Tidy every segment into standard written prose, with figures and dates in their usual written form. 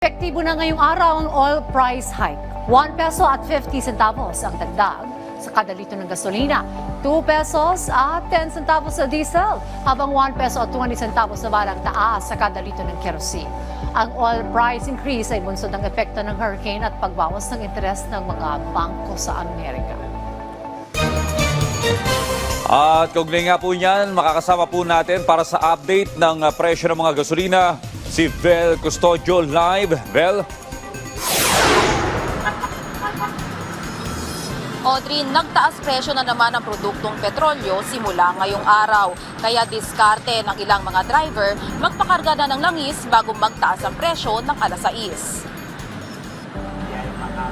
Epektibo na ngayong araw ang oil price hike. 1 peso at 50 centavos ang dagdag sa kada litro ng gasolina. 2 pesos at 10 centavos sa diesel, habang 1 peso at 20 centavos naman ang taas sa kada litro ng kerosene. Ang oil price increase ay bunsod ng epekto ng hurricane at pagbawas ng interes ng mga bangko sa Amerika. At kaugnay nga po niyan, makakasama po natin para sa update ng presyo ng mga gasolina, si Vel Custodio live. Vel? Audrey, nagtaas presyo na naman ang produktong petrolyo simula ngayong araw. Kaya diskarte ng ilang mga driver magpakarga na ng langis bago magtaas ang presyo ng alas 6.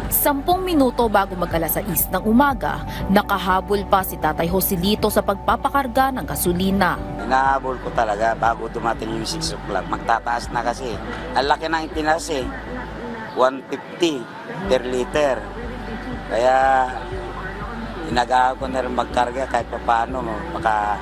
10 minuto bago mag-alas 6 ng umaga, nakahabol pa si Tatay Joselito sa pagpapakarga ng gasolina. Hinahabol ko talaga bago dumating yung 6 o'clock. Magtataas na kasi. Ang laki ng itinas eh. 150 per liter. Kaya inagahan ko na rin magkarga kahit paano. Baka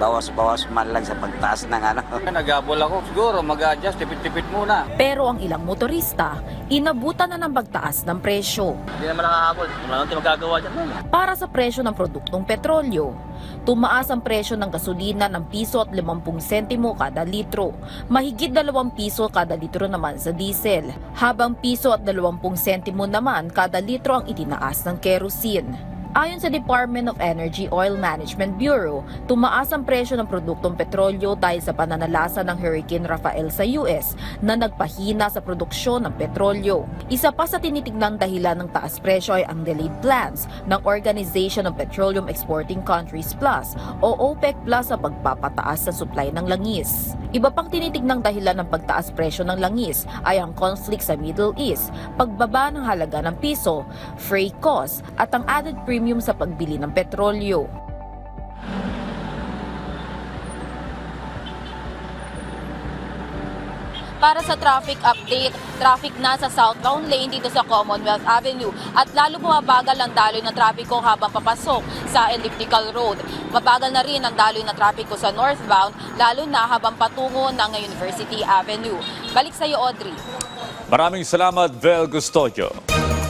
bawas-bawas man lang sa pagtaas ng ano. Nagabol ako, siguro mag-adjust, tipid-tipid muna. Pero ang ilang motorista, inabutan na ng pagtaas ng presyo. Hindi naman nakahabol, wala natin magagawa dyan. Para sa presyo ng produktong petrolyo, tumaas ang presyo ng gasolina ng piso at 50 sentimo kada litro. Mahigit 2 piso kada litro naman sa diesel, habang piso at 20 sentimo naman kada litro ang itinaas ng kerosene. Ayon sa Department of Energy Oil Management Bureau, tumaas ang presyo ng produktong petrolyo dahil sa pananalasa ng Hurricane Rafael sa US na nagpahina sa produksyon ng petrolyo. Isa pa sa tinitignang dahilan ng taas presyo ay ang delayed plans ng Organization of Petroleum Exporting Countries Plus o OPEC Plus sa pagpapataas sa supply ng langis. Iba pang tinitignang dahilan ng pagtaas presyo ng langis ay ang conflict sa Middle East, pagbaba ng halaga ng piso, freight costs at ang added premium sa pagbili ng petrolyo. Para sa traffic update, traffic na sa southbound lane dito sa Commonwealth Avenue at lalo bumabagal ang daloy ng trapiko habang papasok sa Elliptical Road. Mabagal na rin ang daloy ng trapiko sa northbound lalo na habang patungo ng University Avenue. Balik sa iyo, Audrey. Maraming salamat, Vel Custodio.